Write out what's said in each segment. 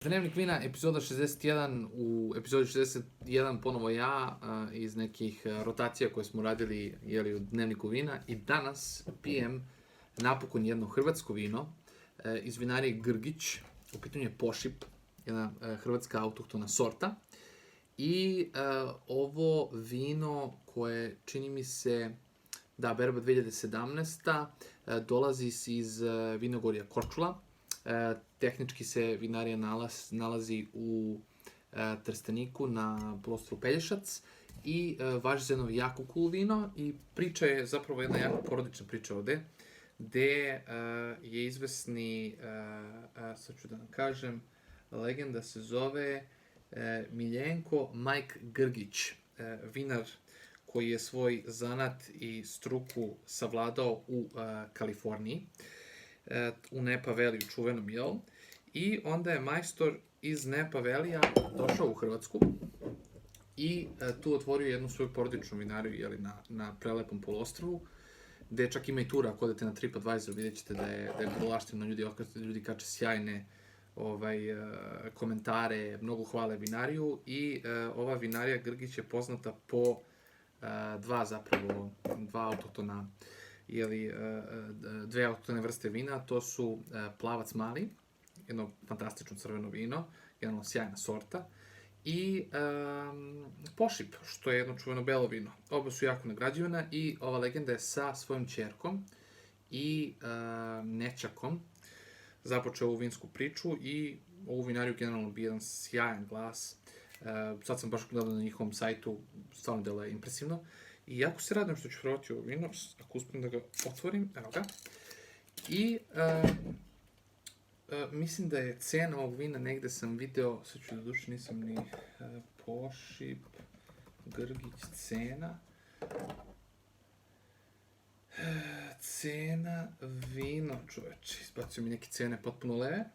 Dnevnik vina, epizoda 61, u epizodi 61 ponovo ja iz nekih rotacija koje smo radili u Dnevniku vina i danas pijem napokon jedno hrvatsko vino iz vinarije Grgić, u pitanju je Pošip, jedna hrvatska autohtona sorta i ovo vino koje čini mi se berba 2017. Dolazi iz vinogorja Korčula. Tehnički se vinarija nalazi u Trsteniku na poluostrvu Pelješac i važi za jedno jako cool vino i priča je zapravo jedna jako porodična priča ovde, gde je izvesni, sad ću da vam kažem, legenda se zove Miljenko Mike Grgić, vinar koji je svoj zanat i struku savladao u Kaliforniji, u Napa Valley, čuvenom, jel? I onda je majstor iz Napa Valley-a došao u Hrvatsku i tu otvorio jednu svoju porodičnu vinariju, jel, na prelepom poluostrvu, gde čak ima i tura, ako odete na TripAdvisor, vidjet ćete da je grolašteno, ljudi kače sjajne komentare, mnogo hvale vinariju i ova vinarija Grgić je poznata po dva autohtona, dve autohtone vrste vina, to su Plavac mali, jedno fantastično crveno vino, jedno sjajna sorta, i Pošip, što je jedno čuveno belo vino. Oba su jako nagrađivana i ova legenda je sa svojom ćerkom i nećakom započeo ovu vinsku priču i ovu vinariju generalno bi jedan sjajan glas. Sad sam baš gledao na njihovom sajtu, stvarno delo je impresivno. I jako se radim što ću probati ovo vino, ako uspijem da ga otvorim, evo ga. I mislim da je cena ovog vina, negde sam video, sad ću da duše, nisam ni Pošip, Grgić, cena. Cena vino, čoveče, izbacio mi neke cene potpuno leve.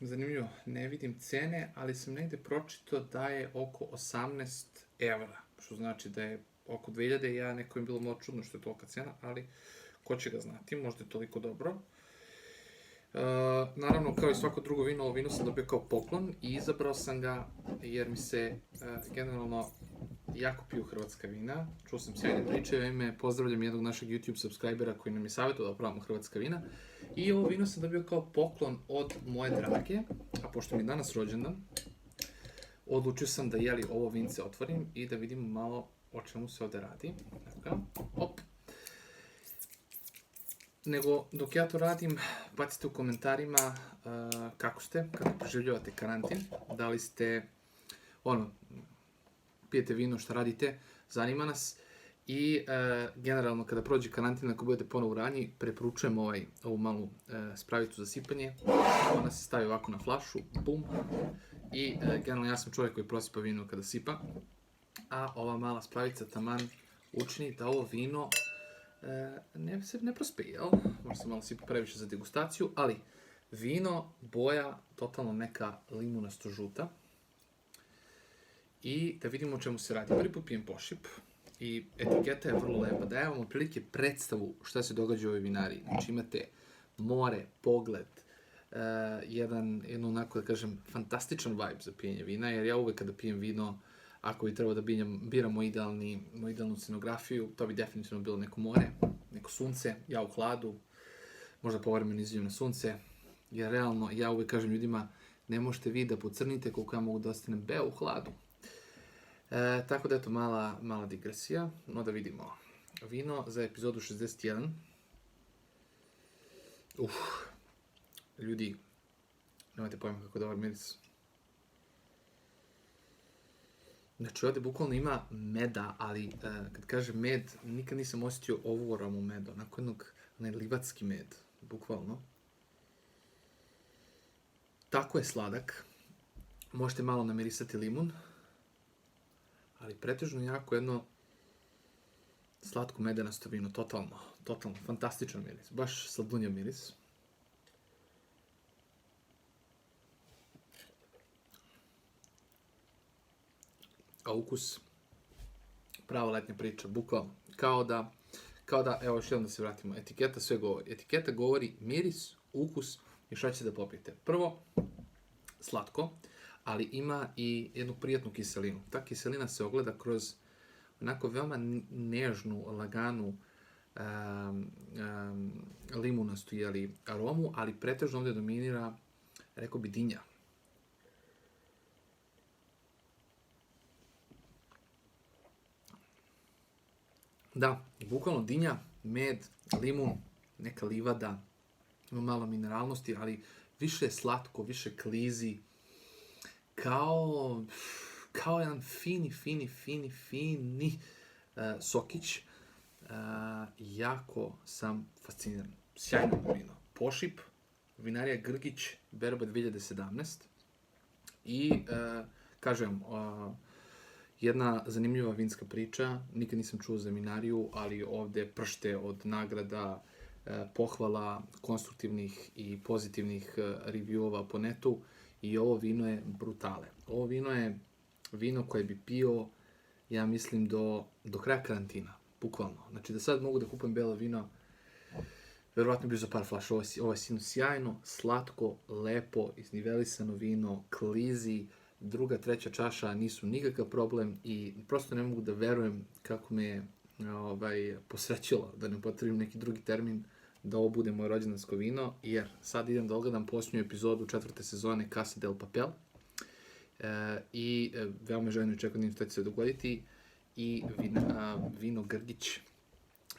Zanimljivo, ne vidim cene, ali sam negde pročitao da je oko 18 evra, što znači da je oko 2000, ja neko im bilo malo čudno što je tolika cena, ali ko će ga znati, možda je toliko dobro. Naravno, kao i svako drugo vino, ovo vino sam dobio kao poklon i izabrao sam ga jer mi se generalno jako piju hrvatska vina. Čuo sam sjajne priče, ja ime pozdravljam jednog našeg YouTube subscribera koji nam je savjetovao da probamo hrvatska vina. I ovo vino sam dobio kao poklon od moje drage, a pošto mi je danas rođendan, odlučio sam da ovo vince otvorim i da vidimo malo o čemu se ovde radi. Hop. Nego, dok ja to radim, bacite u komentarima kako ste, kako preživljavate karantin, da li ste, pijete vino, šta radite, zanima nas. I generalno, kada prođe karantin, ako budete ponovo u ranji, preporučujem ovu malu spravicu za sipanje. Ona se stavi ovako na flašu, bum. I generalno, ja sam čovjek koji prosipa vino kada sipa. A ova mala spravica taman učini da ovo vino ne prospe, jel? Možda se malo sipa previše za degustaciju, ali vino, boja, totalno neka limunasto žuta. I da vidimo o čemu se radi. Prvi put pijem Pošip. I etiketa je vrlo lepa, daje vam otprilike predstavu šta se događa u ovoj vinariji. Znači imate more, pogled, jedno onako da kažem fantastičan vibe za pijenje vina, jer ja uvek kada pijem vino, ako bi trebao da biram moju idealnu scenografiju, to bi definitivno bilo neko more, neko sunce, ja u hladu, možda povremeno izađem na sunce, jer realno ja uvek kažem ljudima ne možete vi da pocrnite koliko ja mogu da ostanem beo u hladu. Tako da eto, mala digresija, no da vidimo. Vino za epizodu 61. Ljudi, nemate pojma kako je dobar miris. Znači, ovde bukvalno ima meda, ali kad kažem med, nikad nisam osjetio ovu aromu meda, onako jednog livatski med, bukvalno. Tako je sladak. Možete malo namirisati limun, ali pretežno jako jedno slatko medenasto vino, totalno, fantastičan miris, baš sladunjav miris. A ukus, prava letnja priča, bukvalno, kao da, evo još jednom da se vratimo, etiketa sve govori. Etiketa govori miris, ukus, i šta ćete da popijete. Prvo, slatko, ali ima i jednu prijatnu kiselinu. Ta kiselina se ogleda kroz onako veoma nežnu, laganu, limunastu aromu, ali pretežno ovdje dominira, rekao bi, dinja. Da, bukvalno dinja, med, limun, neka livada, ima malo mineralnosti, ali više je slatko, više klizi, kao jedan fini sokić. Jako sam fasciniran. Sjajno vino. Pošip, vinarija Grgić, berba 2017. I, kažem, jedna zanimljiva vinska priča. Nikad nisam čuo za vinariju, ali ovde pršte od nagrada, pohvala, konstruktivnih i pozitivnih reviewova po netu. I ovo vino je brutale. Ovo vino je vino koje bi pio, ja mislim, do kraja karantina. Bukvalno. Znači da sad mogu da kupujem belo vino, verovatno bi za par flaša. Ovo je sjajno, slatko, lepo, iznivelisano vino, klizi, druga, treća čaša nisu nikakav problem i prosto ne mogu da verujem kako me je posrećilo, da ne upotrebim neki drugi termin, da ovo bude moje rođendansko vino, jer sad idem da ogledam posljednju epizodu 4. sezone Casa del Papel i veoma željno očekujem šta će se dogoditi i vino Grgić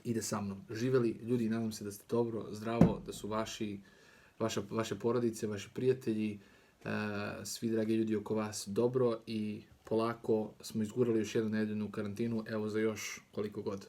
ide sa mnom. Živeli ljudi, nadam se da ste dobro, zdravo, da su vaše porodice, vaši prijatelji, svi dragi ljudi oko vas dobro i polako smo izgurali još jednu nedeljnu karantinu, evo za još koliko god.